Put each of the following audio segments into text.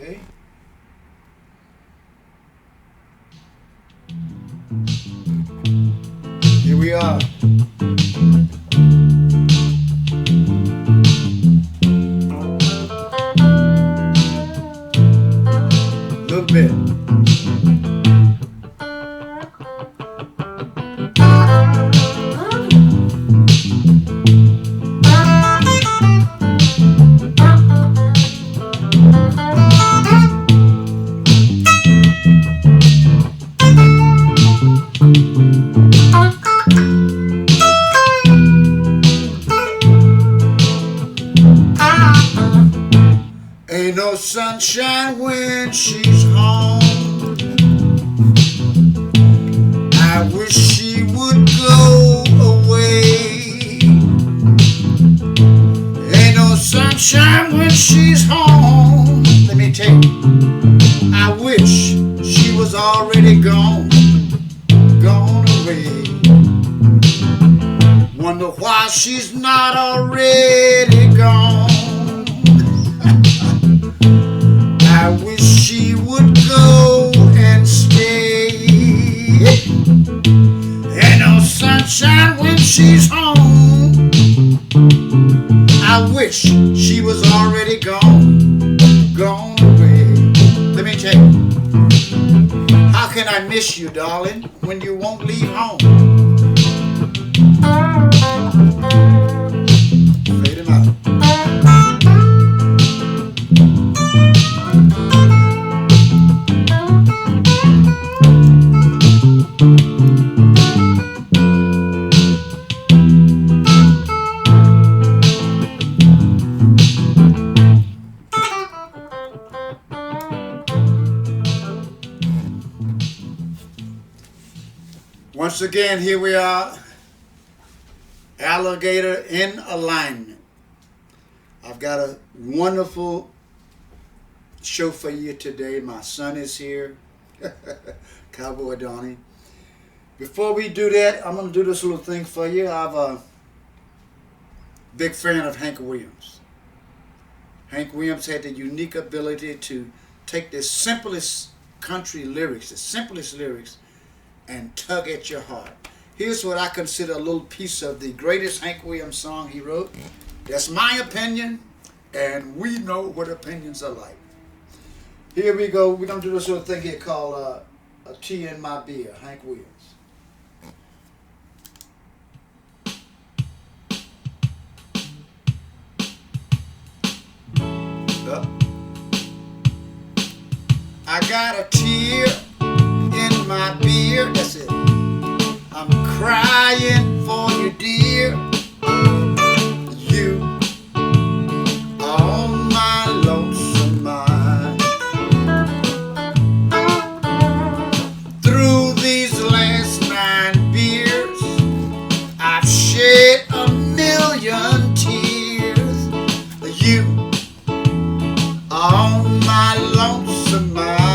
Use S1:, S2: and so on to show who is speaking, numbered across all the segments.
S1: Okay. Here we are. A little bit. Ain't no sunshine when she's home. I wish she would go away. Ain't no sunshine when she's home. Let me tell you, I wish she was already gone, gone away. Wonder why she's not already gone. I wish she would go and stay. Ain't no sunshine when she's home. I wish she was already gone, gone away. Let me tell you, how can I miss you, darling, when you won't leave home? Fade him out. Once again, here we are, Alligator in alignment. I've got a wonderful show for you today. My son is here, Cowboy Dhani. Before we do that, I'm going to do this little thing for you. I'm a big fan of Hank Williams. Hank Williams had the unique ability to take the simplest country lyrics, the simplest lyrics, and tug at your heart. Here's what I consider a little piece of the greatest Hank Williams song he wrote. That's my opinion, and we know what opinions are like. Here we go. We're going to do this little thing here called a tea in my beer, Hank Williams. Up. I got a tear in my beer, that's it. I'm crying for you, dear. You are on my lonesome mind. Through these last 9 beers, I've shed a million tears. You are on my lonesome mind.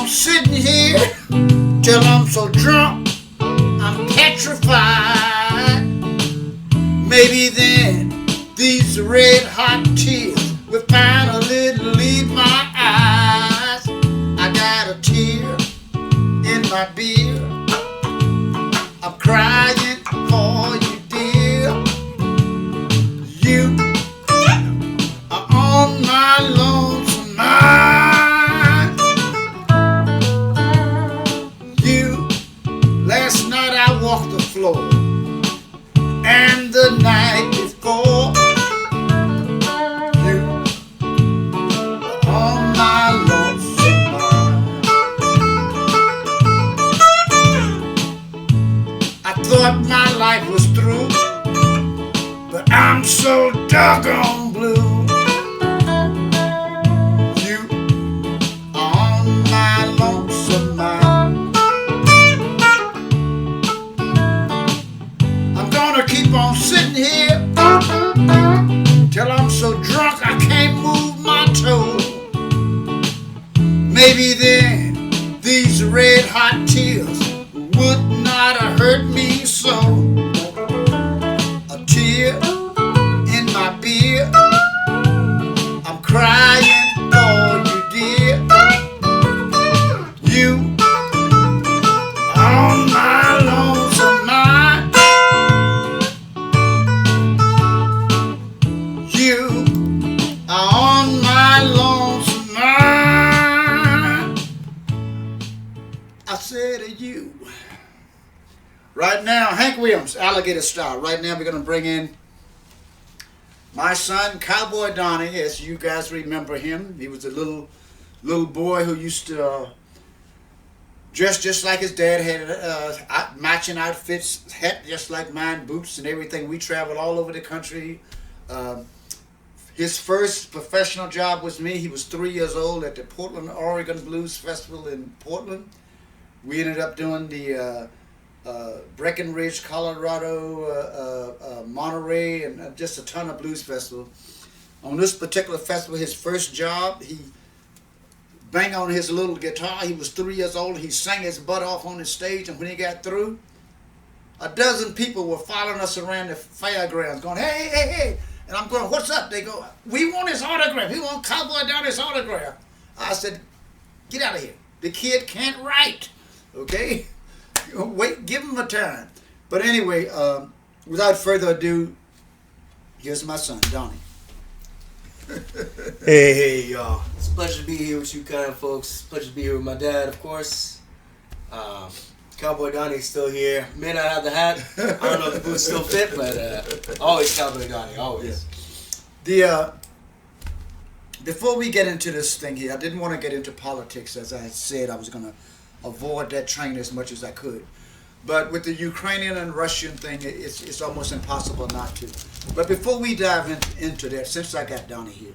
S1: Sitting here till I'm so drunk I'm petrified. Maybe then these red hot tears will finally leave my eyes. I got a tear in my beer. I'm crying for you, dear. You are on my lonesome mind. Last night I walked the floor, and the night before, you were on my lonesome mind. I thought my life was through, but I'm so doggone blue. You are on my lonesome mind. Keep on sitting here till I'm so drunk I can't move my toe. Maybe then these red hot tears would not have hurt me so. A tear Right now, Hank Williams, Alligator style. Right now, we're going to bring in my son, Cowboy Dhani, as you guys remember him. He was a little boy who used to dress just like his dad, had matching outfits, hat just like mine, boots and everything. We traveled all over the country. His first professional job was me. He was 3 years old at the Portland, Oregon Blues Festival in Portland. We ended up doing the Breckenridge, Colorado, Monterey, and just a ton of blues festivals. On this particular festival, his first job, he banged on his little guitar. He was 3 years old. He sang his butt off on the stage, and when he got through, a dozen people were following us around the fairgrounds going, hey, hey, hey. And I'm going, what's up? They go, we want his autograph. We want Cowboy Dhani's autograph. I said, get out of here. The kid can't write, okay? Wait, give him a turn. But anyway, without further ado, here's my son, Dhani.
S2: Hey, y'all. It's a pleasure to be here with you kind folks. Pleasure to be here with my dad, of course. Cowboy Dhani's still here. May not have the hat. I don't know if the boots still fit, but always Cowboy Dhani, always.
S1: Before we get into this thing here, I didn't want to get into politics. As I had said, I was going to avoid that train as much as I could. But with the Ukrainian and Russian thing, it's almost impossible not to. But before we dive into that, since I got Dhani here,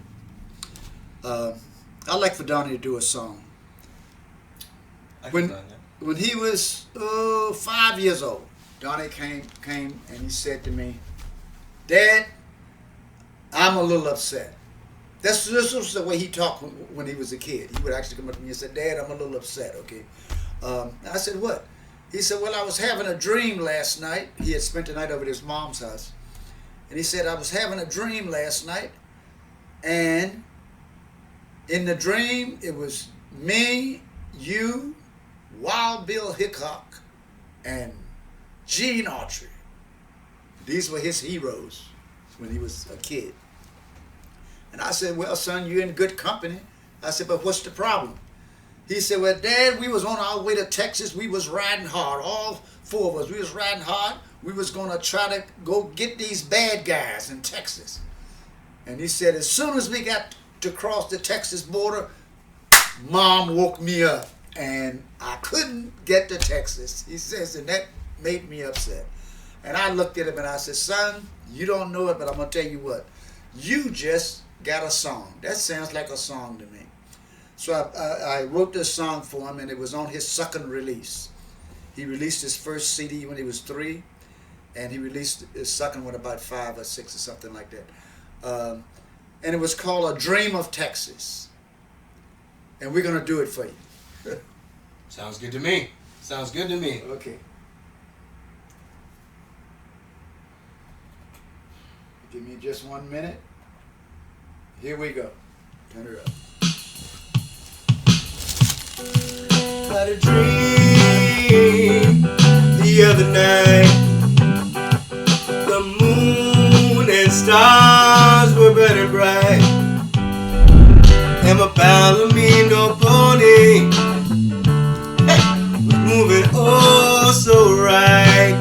S1: I'd like for Dhani to do a song. When he was 5 years old, Dhani came and he said to me, Dad, I'm a little upset. This was the way he talked when he was a kid. He would actually come up to me and say, Dad, I'm a little upset, okay? I said, what? He said, well, I was having a dream last night. He had spent the night over at his mom's house. And he said, I was having a dream last night, and in the dream, it was me, you, Wild Bill Hickok, and Gene Autry. These were his heroes when he was a kid. And I said, well, son, you're in good company. I said, but what's the problem? He said, well, Dad, we was on our way to Texas. We was riding hard, all four of us. We was riding hard. We was going to try to go get these bad guys in Texas. And he said, as soon as we got to cross the Texas border, Mom woke me up, and I couldn't get to Texas. He says, and that made me upset. And I looked at him and I said, son, you don't know it, but I'm going to tell you what. You just got a song. That sounds like a song to me. So I wrote this song for him, and it was on his second release. He released his first CD when he was 3, and he released his second one about 5 or 6 or something like that. And it was called A Dream of Texas. And we're going to do it for you.
S2: Sounds good to me. Sounds good to me.
S1: Okay. Give me just 1 minute. Here we go. Turn it up.
S2: Had a dream the other night. The moon and stars were very bright, and my Palomino pony, hey, was moving oh so right.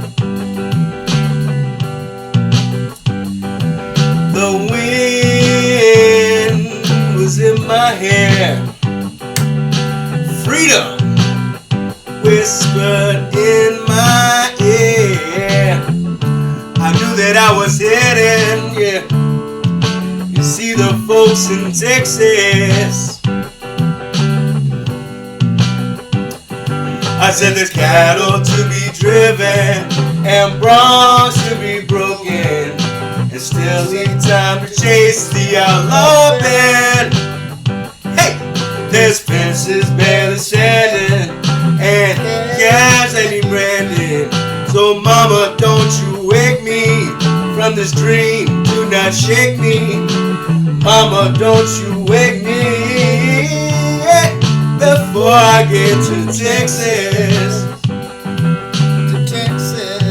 S2: The wind was in my hair, freedom whispered in my ear. I knew that I was heading, yeah. You see the folks in Texas. I said there's cattle to be driven and broncs to be broken, and still need time to chase the outlaw band. Hey, there's fences barely standing and calves ain't branded. So mama, don't you wake me from this dream. Do not shake me. Mama, don't you wake me before I get to Texas.
S1: To Texas.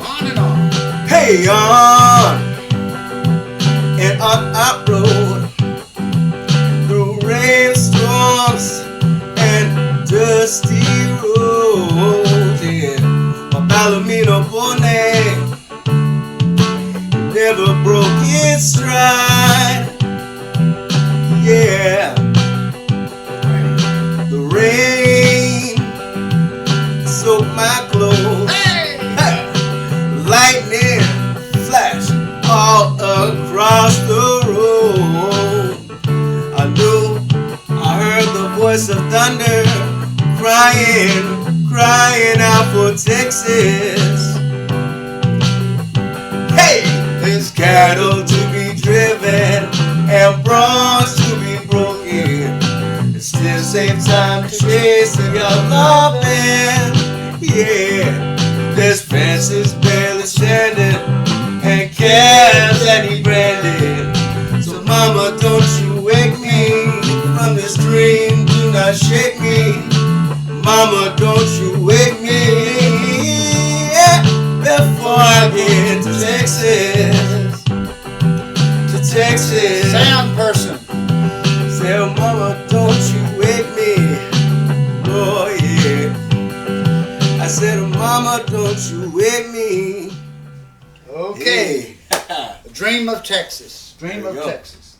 S1: On and on.
S2: Hey, on and up road through rainstorms and dusty roads. Yeah, my Palomino voice of thunder, crying out for Texas. Hey, there's cattle to be driven and bronze to be broken. It still saves time to chase the loving. Yeah, there's fences barely standing and calves that he branded. So mama, don't you wake me from this dream, do not shake me. Mama, don't you wake me, yeah, before I get to Texas. To Texas.
S1: Sound person.
S2: Say, mama, don't you wake me. Oh, yeah. I said, mama, don't you wake me.
S1: Okay.
S2: Yeah.
S1: Dream of Texas. Dream
S2: There
S1: of
S2: you go.
S1: Texas.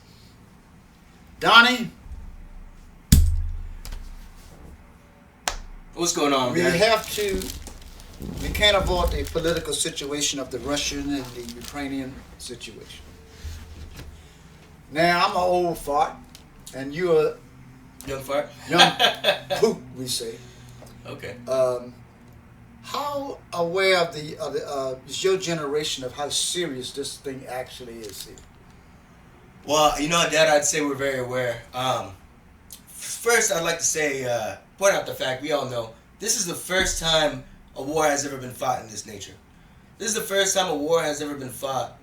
S1: Donnie,
S2: What's going on,
S1: we
S2: man?
S1: we can't avoid the political situation of the Russian and the Ukrainian situation. Now, I'm an old fart, and you're a
S2: Young fart?
S1: young poop, we say.
S2: Okay.
S1: How aware of is your generation of how serious this thing actually is here?
S2: Well, you know, Dad, I'd say we're very aware. First, I'd like to say, point out the fact we all know this is the first time a war has ever been fought in this nature. This is the first time a war has ever been fought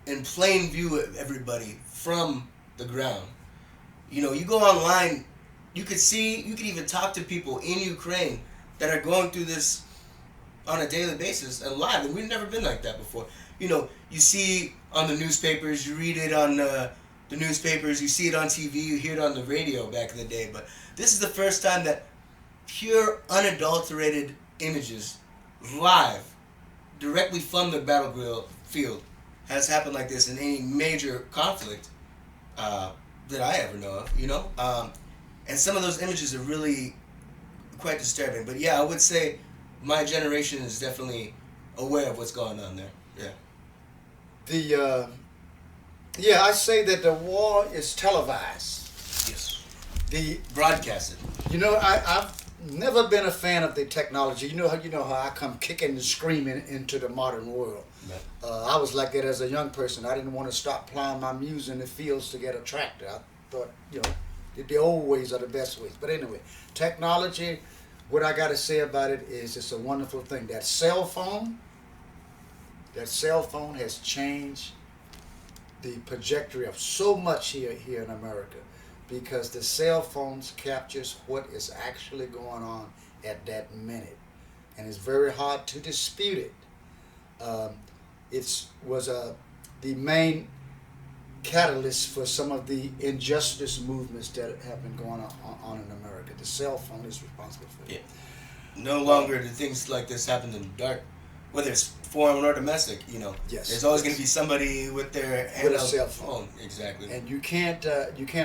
S2: in plain view of everybody from the ground. You know, you go online, you could even talk to people in Ukraine that are going through this on a daily basis and live, and we've never been like that before. You know, you see on the newspapers, you read it on the newspapers, you see it on TV, you hear it on the radio back in the day, but this is the first time that pure, unadulterated images, live, directly from the battlefield, has happened like this in any major conflict that I ever know of, you know? And some of those images are really quite disturbing. But yeah, I would say my generation is definitely aware of what's going on there. Yeah.
S1: I say that the war is televised.
S2: Yes.
S1: The
S2: Broadcasted.
S1: You know, I've never been a fan of the technology. You know how I come kicking and screaming into the modern world.
S2: Yeah.
S1: I was like that as a young person. I didn't want to stop plowing my mules in the fields to get a tractor. I thought, the old ways are the best ways. But anyway, technology, what I got to say about it is it's a wonderful thing. That cell phone has changed the trajectory of so much here in America, because the cell phones captures what is actually going on at that minute, and it's very hard to dispute it. It was the main catalyst for some of the injustice movements that have been going on in America. The cell phone is responsible for it.
S2: Yeah. No longer do things like this happen in the dark, whether it's foreign or domestic.
S1: Yes.
S2: There's always going to be somebody with their
S1: With a
S2: handheld
S1: cell phone.
S2: Exactly.
S1: And you can't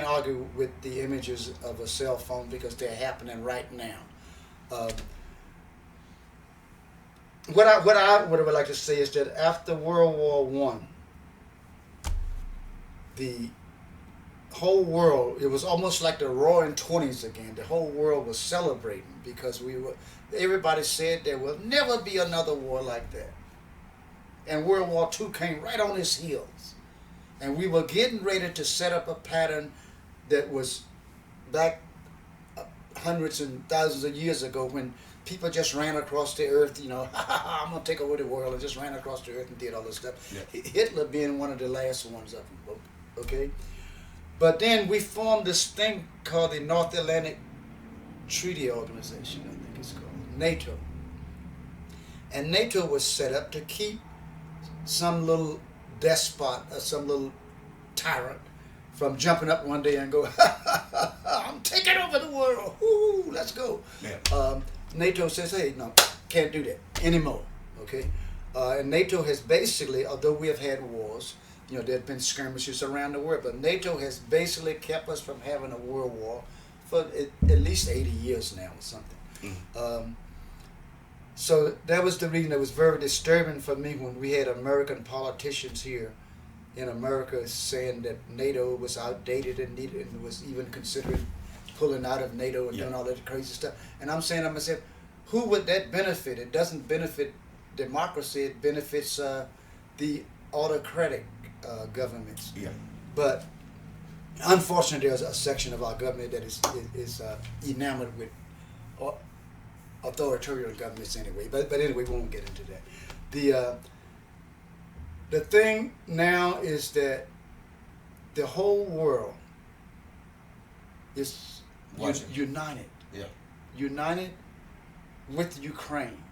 S1: argue with the images of a cell phone because they're happening right now. What I would like to say is that after World War I, the whole world, it was almost like the Roaring '20s again. The whole world was celebrating because everybody said there will never be another war like that. And World War II came right on its heels. And we were getting ready to set up a pattern that was back hundreds and thousands of years ago, when people just ran across the earth, I'm going to take over the world, and just ran across the earth and did all this stuff. Yeah. Hitler being one of the last ones of them, okay? But then we formed this thing called the North Atlantic Treaty Organization, I think it's called, NATO. And NATO was set up to keep some little despot or some little tyrant from jumping up one day and go, I'm taking over the world. Woo, let's go. Yeah. NATO says, hey, no, can't do that anymore. Okay? And NATO has basically, although we have had wars, there have been skirmishes around the world, but NATO has basically kept us from having a world war for at least 80 years now or something. Mm-hmm. So that was the reason it was very disturbing for me when we had American politicians here in America saying that NATO was outdated and was even considering pulling out of NATO and doing all that crazy stuff. And I'm saying to myself, who would that benefit? It doesn't benefit democracy. It benefits the autocratic governments.
S2: Yeah.
S1: But unfortunately, there's a section of our government that is enamored with authoritarian governments anyway. But anyway, we won't get into that. The thing now is that the whole world is united.
S2: Yeah.
S1: United with Ukraine.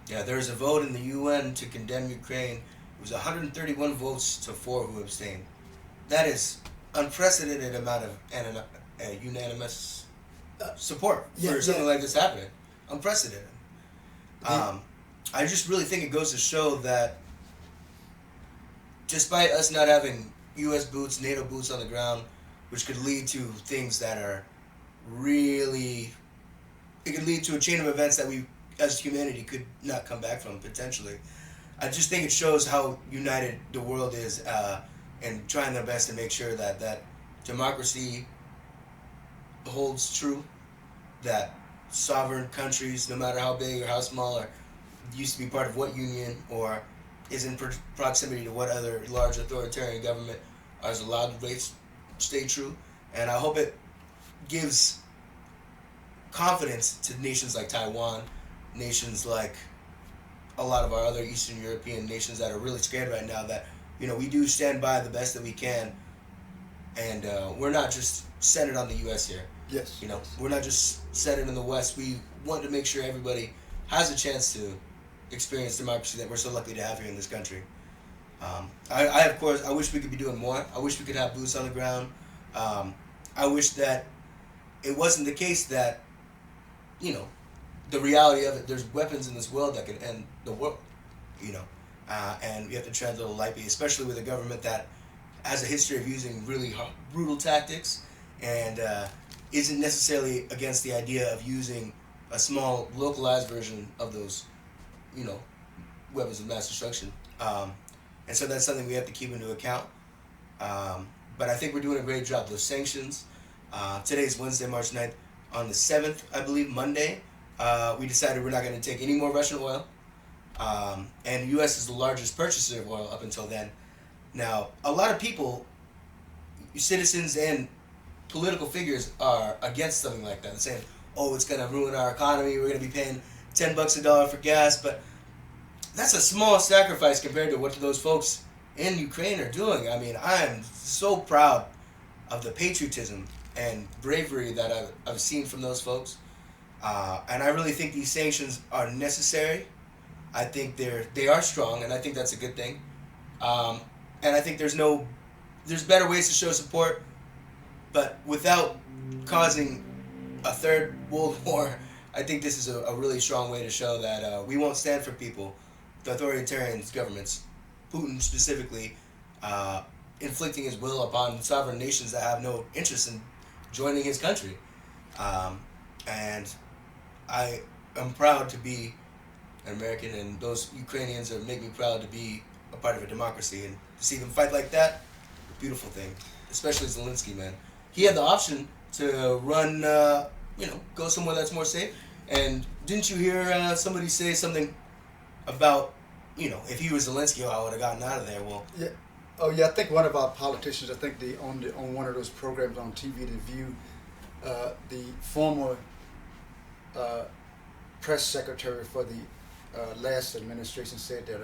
S2: Yeah, there's a vote in the UN to condemn Ukraine. It was 131 votes to 4 who abstained. That is unprecedented amount of unanimous support for something like this happening. Unprecedented. I just really think it goes to show that despite us not having U.S. boots, NATO boots on the ground, which could lead to things that are really... It could lead to a chain of events that we, as humanity, could not come back from, potentially. I just think it shows how united the world is and trying their best to make sure that democracy holds true, that sovereign countries, no matter how big or how small, or used to be part of what union or is in proximity to what other large authoritarian government is allowed to stay true. And I hope it gives confidence to nations like Taiwan, nations like a lot of our other Eastern European nations that are really scared right now that, we do stand by the best that we can, and we're not just centered on the U.S. here.
S1: Yes.
S2: We're not just centered in the West. We want to make sure everybody has a chance to experience democracy that we're so lucky to have here in this country. I wish we could be doing more. I wish we could have boots on the ground. I wish that it wasn't the case that, the reality of it, there's weapons in this world that can end the world, and we have to tread a little lightly, especially with a government that has a history of using really brutal tactics and isn't necessarily against the idea of using a small localized version of those, weapons of mass destruction. And so that's something we have to keep into account. But I think we're doing a great job. Those sanctions, today's Wednesday, March 9th. On the 7th, I believe, Monday, we decided we're not going to take any more Russian oil. And the U.S. is the largest purchaser of oil up until then. Now, a lot of people, citizens and political figures, are against something like that. They're saying, it's going to ruin our economy. We're going to be paying $10 a dollar for gas. But that's a small sacrifice compared to what those folks in Ukraine are doing. I mean, I am so proud of the patriotism and bravery that I've seen from those folks. And I really think these sanctions are necessary. I think they are strong, and I think that's a good thing. And I think there's better ways to show support, but without causing a third world war, I think this is a really strong way to show that we won't stand for people, the authoritarian governments, Putin specifically, inflicting his will upon sovereign nations that have no interest in joining his country. And I am proud to be an American, and those Ukrainians make me proud to be a part of a democracy, and to see them fight like that, beautiful thing. Especially Zelensky, man. He had the option to run, go somewhere that's more safe. And didn't you hear somebody say something about, if he was Zelensky, I would have gotten out of there. Well,
S1: yeah. Oh yeah, I think one of our politicians, on one of those programs on TV, The View, the former press secretary for the last administration said that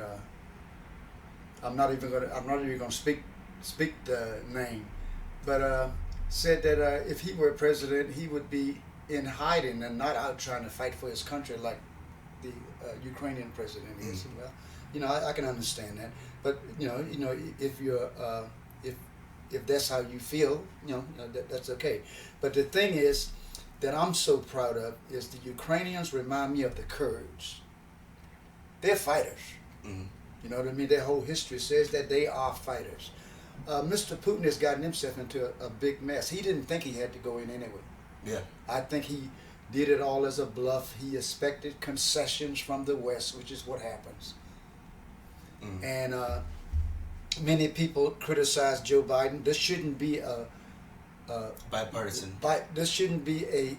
S1: I'm not even going to speak the name, but said that if he were president, he would be in hiding and not out trying to fight for his country like the Ukrainian president is. Well, I can understand that, but if you're if that's how you feel, that's okay. But the thing is that I'm so proud of is the Ukrainians remind me of the Kurds. They're fighters.
S2: Mm-hmm.
S1: You know what I mean? Their whole history says that they are fighters. Mr. Putin has gotten himself into a big mess. He didn't think he had to go in anyway.
S2: Yeah.
S1: I think he did it all as a bluff. He expected concessions from the West, which is what happens. Mm. And many people criticize Joe Biden. This shouldn't be
S2: Bipartisan.
S1: This shouldn't be a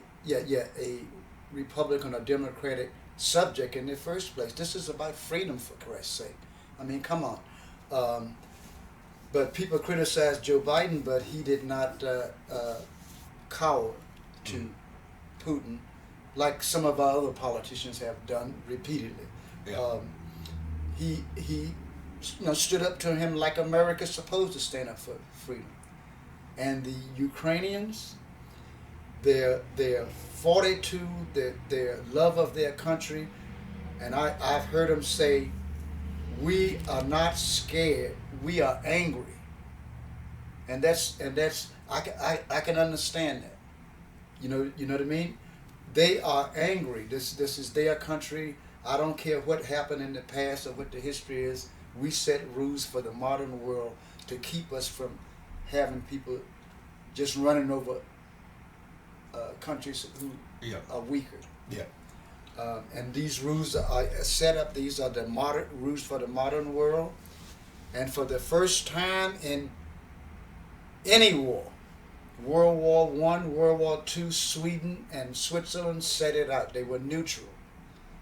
S1: Republican or Democratic subject in the first place. This is about freedom, for Christ's sake. I mean, come on. But people criticize Joe Biden, but he did not cower to Putin like some of our other politicians have done repeatedly.
S2: Yeah.
S1: He stood up to him like America's supposed to stand up for freedom. And the Ukrainians, their fortitude, their love of their country, and I've heard them say, we are not scared, we are angry. And that's I can understand that. You know what I mean? They are angry. This is their country. I don't care what happened in the past or what the history is. We set rules for the modern world to keep us from having people just running over countries who are weaker.
S2: Yeah.
S1: And these rules are set up. These are the modern rules for the modern world. And for the first time in any war, World War I, World War II, Sweden and Switzerland set it out. They were neutral.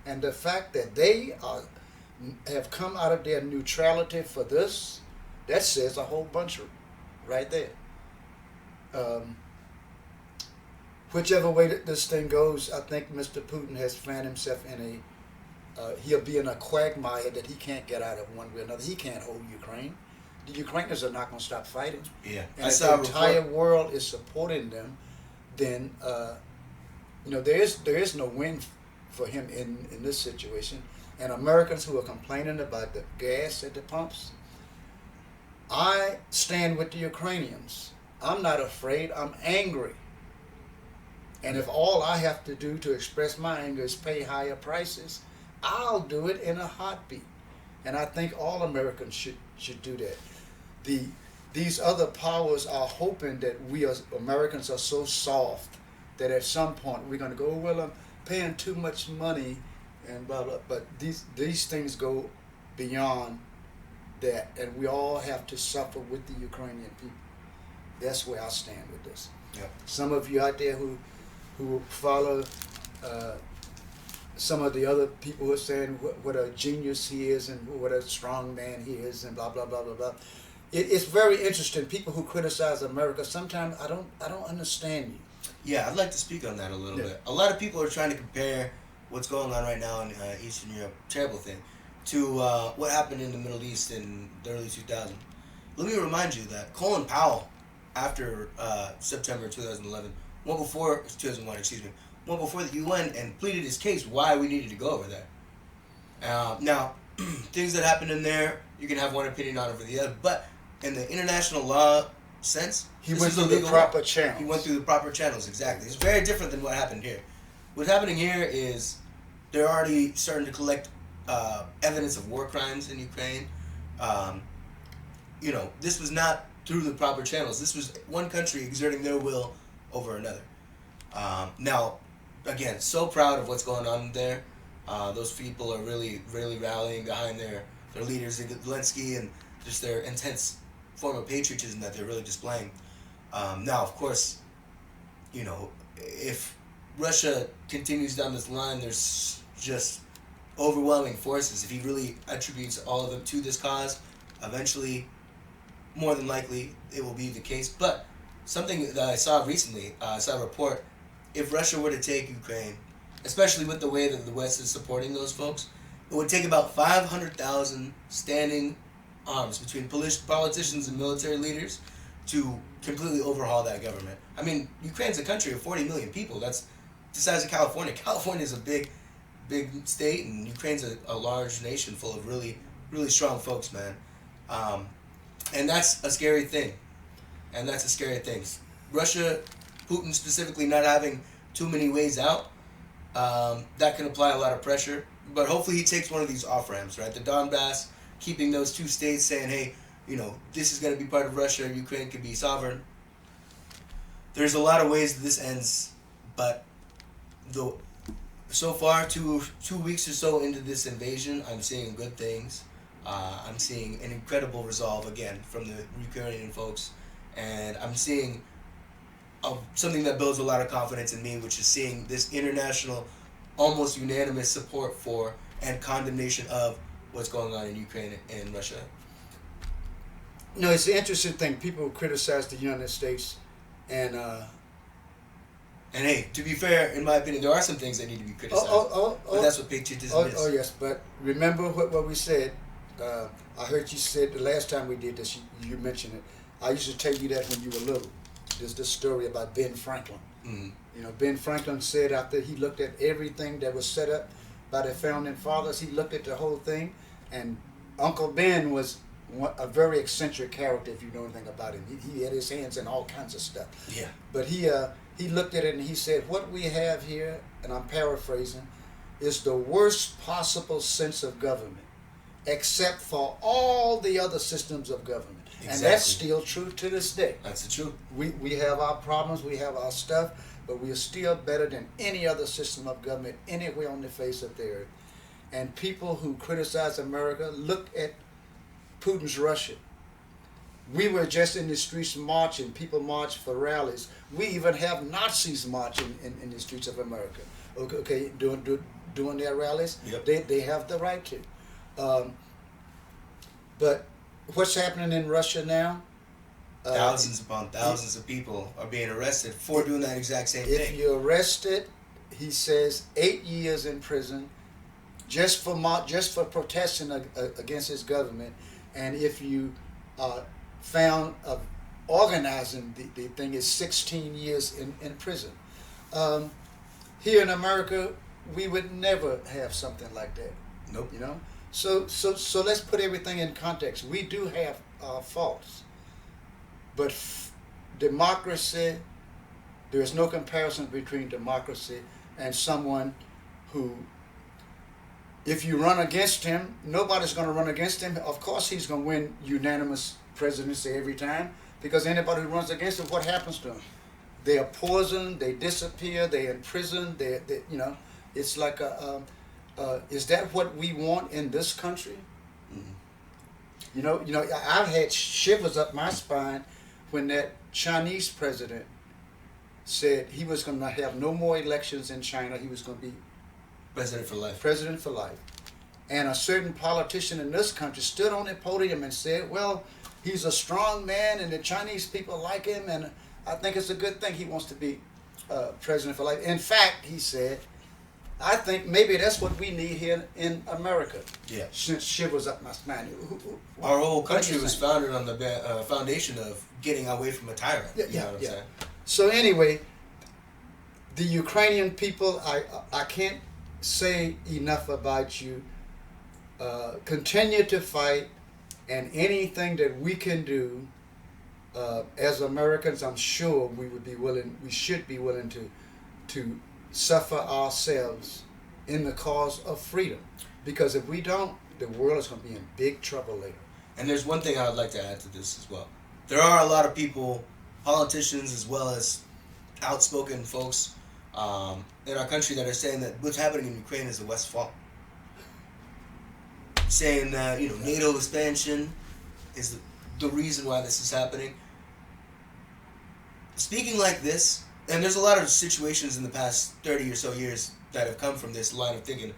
S1: And the fact that they have come out of their neutrality for this, that says a whole bunch right there. Whichever way that this thing goes, I think Mr. Putin has found himself in he'll be in a quagmire that he can't get out of one way or another. He can't hold Ukraine. The Ukrainians are not going to stop fighting.
S2: Yeah.
S1: And if the entire world is supporting them, then there is no win for him in this situation. And Americans who are complaining about the gas at the pumps, I stand with the Ukrainians. I'm not afraid. I'm angry. And if all I have to do to express my anger is pay higher prices, I'll do it in a heartbeat. And I think all Americans should do that. These other powers are hoping that we as Americans are so soft that at some point we're going to go, well, I'm paying too much money and blah, blah. But these things go beyond that, and we all have to suffer with the Ukrainian people. That's where I stand with this.
S2: Yeah.
S1: Some of you out there who follow some of the other people who are saying what a genius he is and what a strong man he is and blah blah blah blah blah. It's very interesting. People who criticize America, sometimes I don't understand you.
S2: Yeah, I'd like to speak on that a little bit. A lot of people are trying to compare what's going on right now in Eastern Europe, terrible thing, to what happened in the Middle East in the early 2000s. Let me remind you that Colin Powell, after September 2011, went before 2001, went before the UN and pleaded his case why we needed to go over there. Now, things that happened in there, you can have one opinion on over the other, but in the international law sense,
S1: he went through the proper channels.
S2: He went through the proper channels, exactly. It's very different than what happened here. What's happening here is they're already starting to collect evidence of war crimes in Ukraine. This was not through the proper channels. This was one country exerting their will over another. Now, again, so proud of what's going on there. Those people are really, really rallying behind their leaders, Zelensky, and just their intense form of patriotism that they're really displaying. Now, of course, if Russia continues down this line, there's just overwhelming forces. If he really attributes all of them to this cause, eventually, more than likely, it will be the case. But something that I saw recently, I saw a report, if Russia were to take Ukraine, especially with the way that the West is supporting those folks, it would take about 500,000 standing arms between politicians and military leaders to completely overhaul that government. I mean, Ukraine's a country of 40 million people. That's the size of California. California is a big state, and Ukraine's a large nation full of really, really strong folks, man. And that's a scary thing. Russia, Putin specifically, not having too many ways out, that can apply a lot of pressure. But hopefully he takes one of these off-ramps, right? The Donbass, keeping those two states saying, hey, this is going to be part of Russia, Ukraine could be sovereign. There's a lot of ways that this ends, but so far, two weeks or so into this invasion, I'm seeing good things. I'm seeing an incredible resolve again from the Ukrainian folks, and I'm seeing of something that builds a lot of confidence in me, which is seeing this international, almost unanimous support for and condemnation of what's going on in Ukraine and Russia.
S1: No, it's an interesting thing. People criticize the United States, and
S2: hey, to be fair, in my opinion, there are some things that need to be criticized. But that's what patriotism is.
S1: Oh, yes, but remember what we said. I heard you said the last time we did this, you mentioned it. I used to tell you that when you were little. There's this story about Ben Franklin.
S2: Mm-hmm.
S1: You know, Ben Franklin said after he looked at everything that was set up by the founding fathers, he looked at the whole thing, and Uncle Ben was a very eccentric character if you know anything about him. He had his hands in all kinds of stuff.
S2: Yeah.
S1: But he looked at it and he said, what we have here, and I'm paraphrasing, is the worst possible sense of government, except for all the other systems of government. Exactly. And that's still true to this day.
S2: That's the truth.
S1: We have our problems, we have our stuff, but we are still better than any other system of government anywhere on the face of the earth. And people who criticize America, look at Putin's Russia. We were just in the streets marching. People march for rallies. We even have Nazis marching in the streets of America. Okay, doing their rallies.
S2: Yep.
S1: They have the right to. But what's happening in Russia now?
S2: Thousands upon thousands of people are being arrested for doing that exact same thing.
S1: If you're arrested, he says 8 years in prison, just for protesting against his government, and if you found organizing the thing, is 16 years in prison. Here in America, we would never have something like that.
S2: Nope.
S1: You know. So let's put everything in context. We do have faults, but democracy, there is no comparison between democracy and someone who, if you run against him, nobody's going to run against him. Of course, he's going to win unanimous presidency every time, because anybody who runs against him, what happens to them? They are poisoned. They disappear. They're in prison. They you know, it's like a. Is that what we want in this country? Mm-hmm. You know, I've had shivers up my spine when that Chinese president said he was going to have no more elections in China. He was going to be
S2: president for life.
S1: President for life. And a certain politician in this country stood on the podium and said, well, he's a strong man and the Chinese people like him, and I think it's a good thing he wants to be president for life. In fact, he said, I think maybe that's what we need here in America.
S2: Yeah.
S1: Since shivers up my spine.
S2: Our whole country was founded on the foundation of getting away from a tyrant.
S1: Yeah,
S2: you know what I'm saying?
S1: So anyway, the Ukrainian people, I can't say enough about you. Continue to fight, and anything that we can do as Americans, I'm sure we should be willing to suffer ourselves in the cause of freedom, because if we don't, the world is going to be in big trouble later.
S2: And there's one thing I would like to add to this as well. There are a lot of people, politicians as well as outspoken folks in our country, that are saying that what's happening in Ukraine is the West's fault. Saying that, you know, NATO expansion is the reason why this is happening. Speaking like this, and there's a lot of situations in the past 30 or so years that have come from this line of thinking.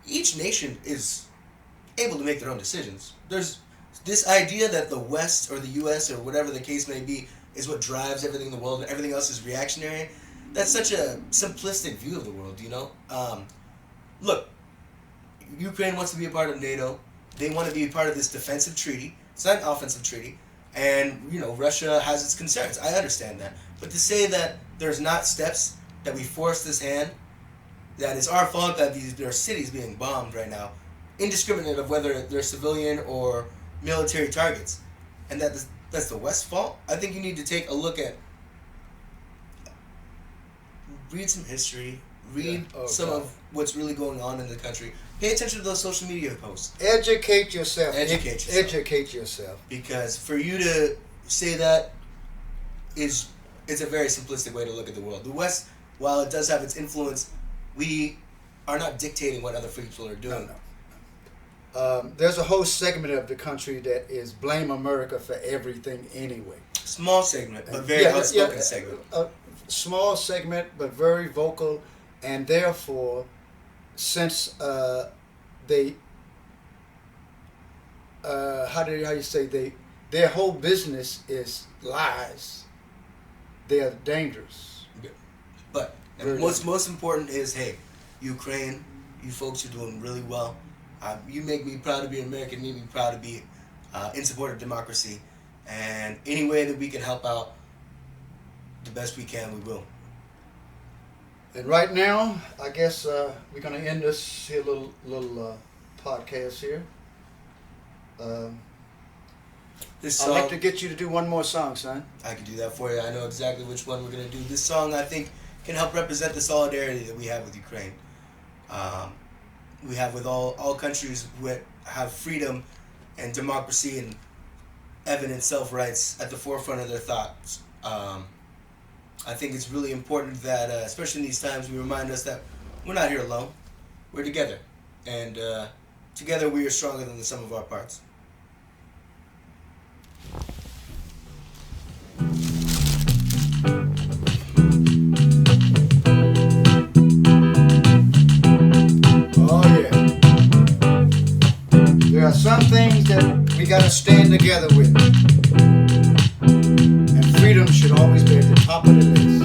S2: Each nation is able to make their own decisions. There's this idea that the West or the U.S. or whatever the case may be is what drives everything in the world and everything else is reactionary. That's such a simplistic view of the world, you know? Look, Ukraine wants to be a part of NATO. They want to be a part of this defensive treaty. It's not an offensive treaty. And, you know, Russia has its concerns. I understand that. But to say that there's not steps, that we force this hand, that it's our fault that there are cities being bombed right now, indiscriminate of whether they're civilian or military targets, and that's the West's fault, I think you need to take a look at, read some history, read some of what's really going on in the country. Pay attention to those social media posts.
S1: Educate yourself.
S2: Educate yourself. Because for you to say that it's a very simplistic way to look at the world. The West, while it does have its influence, we are not dictating what other people are doing.
S1: there's a whole segment of the country that is blame America for everything anyway.
S2: Small segment, but very outspoken segment.
S1: A small segment, but very vocal, and therefore, since they, how you say, their whole business is lies. They are dangerous.
S2: Yeah. But most important is, hey, Ukraine, you folks are doing really well. You make me proud to be an American. You make me proud to be in support of democracy. And any way that we can help out, the best we can, we will.
S1: And right now, I guess we're going to end this here little podcast here.
S2: This
S1: I'd
S2: song,
S1: like to get you to do one more song, son.
S2: I can do that for you. I know exactly which one we're going to do. This song, I think, can help represent the solidarity that we have with Ukraine. We have with all countries who have freedom and democracy and evident self-rights at the forefront of their thoughts. I think it's really important that, especially in these times, we remind us that we're not here alone. We're together. And together we are stronger than the sum of our parts.
S1: Oh, yeah. There are some things that we got to stand together with. And freedom should always be at the top of the list.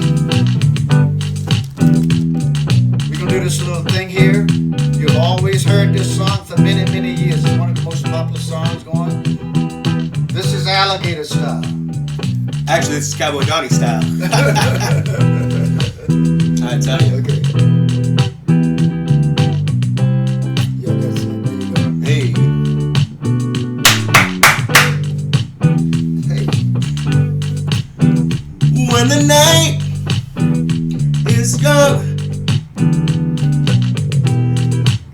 S1: We're going to do this little thing here. You've always heard this song for many, many years. It's one of the most popular songs going. This is Alligator style.
S2: Actually, this is Cowboy Dhani style. I tell you.
S1: Okay. Yeah, that's it. There you go.
S2: Hey.
S1: Hey.
S2: When the night is gone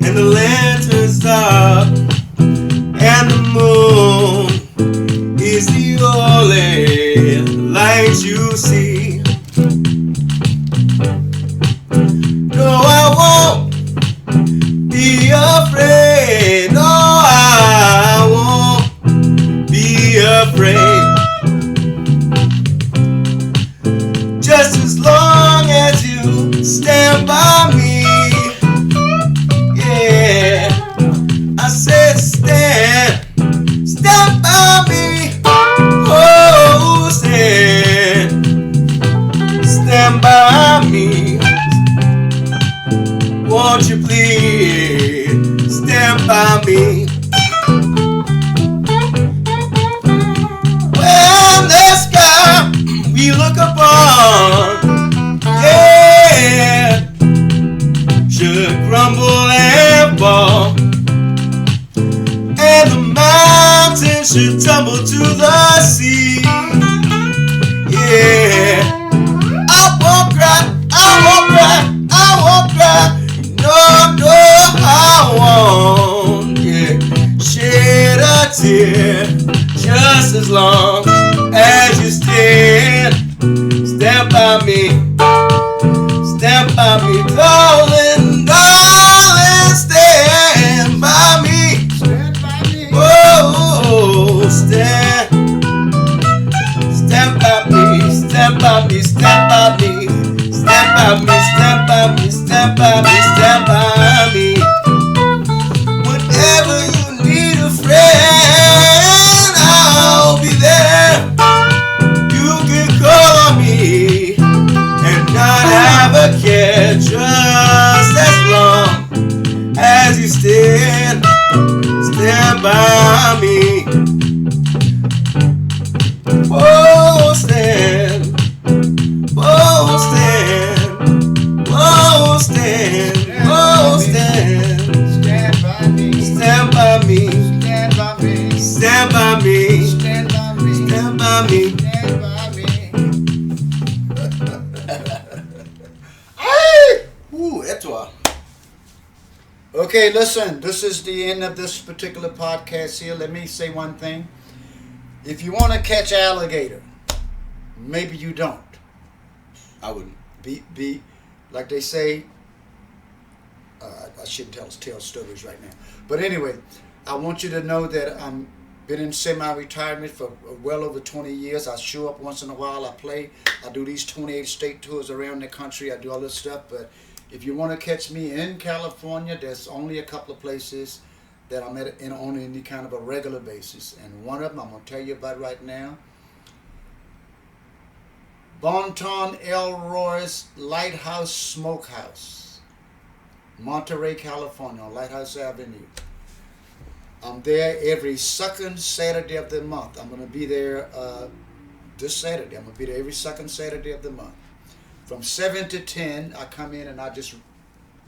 S2: and the lantern's dark and the moon is the only light you see. No, I won't be afraid. No, I won't be afraid. Just as long as you stand by me. Yeah, I said stand by me. Oh, stand by me. Won't you please stand by me? When the sky we look upon, yeah, should crumble and fall, and the mountains should tumble to the sea. Yeah, I won't cry, I won't cry, I won't cry. No, I won't, yeah, shed a tear. Just as long as you stand by me, darling, stand by me. Oh, stand by me, stand by me, stand by me, stand by me, stand by me, stand by me, stand by me. Whenever you need a friend, I'll be there. You can call on me and not have a care, just as long as you stand by me. Oh, stand by me. Stand by me. Stand by me. Stand by me. Stand by me. Ooh, et toi.
S1: Okay, listen, this is the end of this particular podcast here. Let me say one thing. If you want to catch alligator, maybe you don't.
S2: I wouldn't.
S1: Be like they say, I shouldn't tell stories right now. But anyway, I want you to know that I'm been in semi-retirement for well over 20 years. I show up once in a while. I play. I do these 28 state tours around the country. I do all this stuff. But if you want to catch me in California, there's only a couple of places that I'm at on any kind of a regular basis. And one of them I'm going to tell you about right now. Bonton Elroy's Lighthouse Smokehouse, Monterey, California, on Lighthouse Avenue. I'm there every second Saturday of the month. I'm going to be there this Saturday. I'm going to be there every second Saturday of the month. From 7 to 10, I come in and I just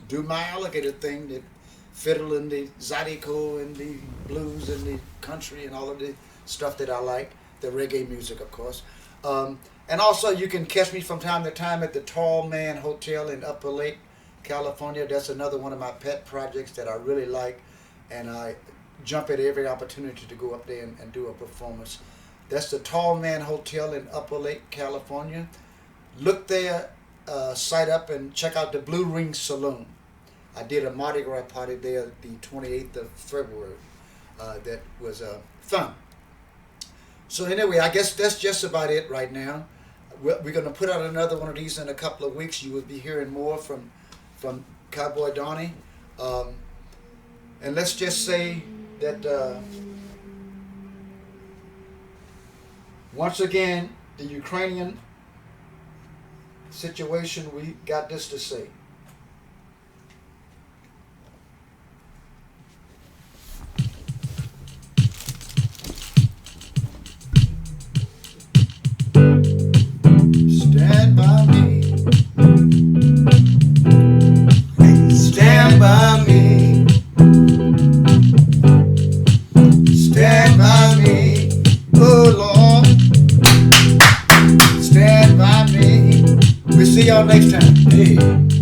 S1: do my alligator thing, the fiddle and the zydeco and the blues and the country and all of the stuff that I like, the reggae music, of course. And also, you can catch me from time to time at the Tall Man Hotel in Upper Lake, California. That's another one of my pet projects that I really like, and I jump at every opportunity to go up there and do a performance. That's the Tall Man Hotel in Upper Lake, California. Look there, sign up and check out the Blue Ring Saloon. I did a Mardi Gras party there the 28th of February. That was fun. So anyway, I guess that's just about it right now. We're going to put out another one of these in a couple of weeks. You will be hearing more from Cowboy Dhani. And let's just say that once again, the Ukrainian situation, we got this to say. Stand by me.
S2: Stand by me.
S1: Stand by me. Oh Lord. Stand by me. We'll see y'all next time. Hey.